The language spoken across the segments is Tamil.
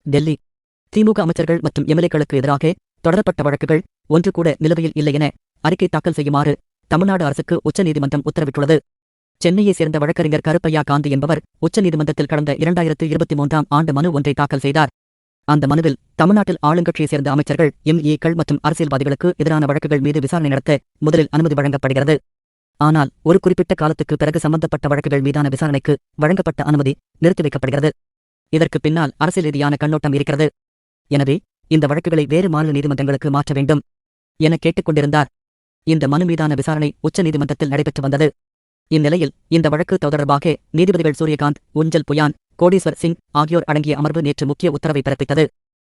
டெல்லி திமுக அமைச்சர்கள் மற்றும் எம்எல்ஏக்களுக்கு எதிராக தொடரப்பட்ட வழக்குகள் ஒன்று கூட நிலுவையில் இல்லை என அறிக்கை தாக்கல் செய்யுமாறு தமிழ்நாடு அரசுக்கு உச்சநீதிமன்றம் உத்தரவிட்டுள்ளது. சென்னையைச் சேர்ந்த வழக்கறிஞர் கருப்பையா காந்தி என்பவர் உச்சநீதிமன்றத்தில் கடந்த 2023ஆம் ஆண்டு மனு ஒன்றை தாக்கல் செய்தார். அந்த மனுவில் தமிழ்நாட்டில் ஆளுங்கட்சியைச் சேர்ந்த அமைச்சர்கள், எம்எல்ஏக்கள் மற்றும் அரசியல்வாதிகளுக்கு எதிரான வழக்குகள் மீது விசாரணை நடத்த முதலில் அனுமதி வழங்கப்படுகிறது. ஆனால் ஒரு குறிப்பிட்ட காலத்துக்கு பிறகு சம்பந்தப்பட்ட வழக்குகள் மீதான விசாரணைக்கு வழங்கப்பட்ட அனுமதி நிறுத்தி வைக்கப்படுகிறது. இதற்கு பின்னால் அரசியல் ரீதியான கண்ணோட்டம் இருக்கிறது. எனவே இந்த வழக்குகளை வேறு மாநில நீதிமன்றங்களுக்கு மாற்ற வேண்டும் என கேட்டுக்கொண்டிருந்தார். இந்த மனு மீதான விசாரணை உச்சநீதிமன்றத்தில் நடைபெற்று வந்தது. இந்நிலையில் இந்த வழக்கு தொடர்பாக நீதிபதிகள் சூரியகாந்த், உஞ்சல் புயான், கோடீஸ்வர் சிங் ஆகியோர் அடங்கிய அமர்வு நேற்று முக்கிய உத்தரவை பிறப்பித்தது.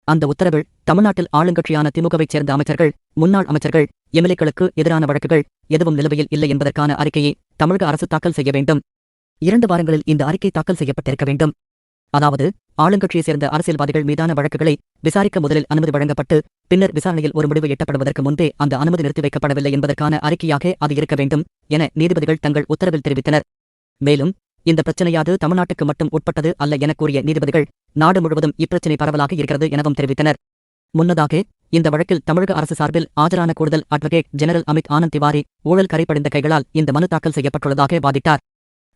அந்த உத்தரவில் தமிழ்நாட்டில் ஆளுங்கட்சியான திமுகவைச் சேர்ந்த அமைச்சர்கள், முன்னாள் அமைச்சர்கள், எம்எல்ஏக்களுக்கு எதிரான வழக்குகள் எதுவும் நிலுவையில் இல்லை என்பதற்கான அறிக்கையை தமிழக அரசு தாக்கல் செய்ய வேண்டும். 2 வாரங்களில் இந்த அறிக்கை தாக்கல் செய்யப்பட்டிருக்க வேண்டும். அதாவது ஆளுங்கட்சியைச் சேர்ந்த அரசியல்வாதிகள் மீதான வழக்குகளை விசாரிக்க முதலில் அனுமதி வழங்கப்பட்டு பின்னர் விசாரணையில் ஒரு முடிவு எட்டப்படுவதற்கு முன்பே அந்த அனுமதி நிறுத்தி வைக்கப்படவில்லை என்பதற்கான அறிக்கையாக அது இருக்க வேண்டும் என நீதிபதிகள் தங்கள் உத்தரவில் தெரிவித்தனர். மேலும் இந்த பிரச்சனையாது தமிழ்நாட்டுக்கு மட்டும் உட்பட்டது அல்ல என கூறிய நீதிபதிகள், நாடு முழுவதும் இப்பிரச்சினை பரவலாக இருக்கிறது எனவும் தெரிவித்தனர். முன்னதாக இந்த வழக்கில் தமிழக அரசு சார்பில் ஆஜரான கூடுதல் அட்வொகேட் ஜெனரல் அமித் ஆனந்த் திவாரி ஊழல் கரைபடிந்த கைகளால் இந்த மனு தாக்கல் செய்யப்பட்டுள்ளதாக வாதிட்டார்.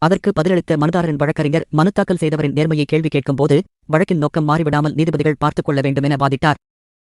அதற்கு பதிலளித்த மனுதாரரின் வழக்கறிஞர் மனு தாக்கல் செய்தவரின் நேர்மையை கேள்வி கேட்கும்போது வழக்கின் நோக்கம் மாறிவிடாமல் நீதிபதிகள் பார்த்துக் கொள்ள வேண்டும் என வாதிட்டார்.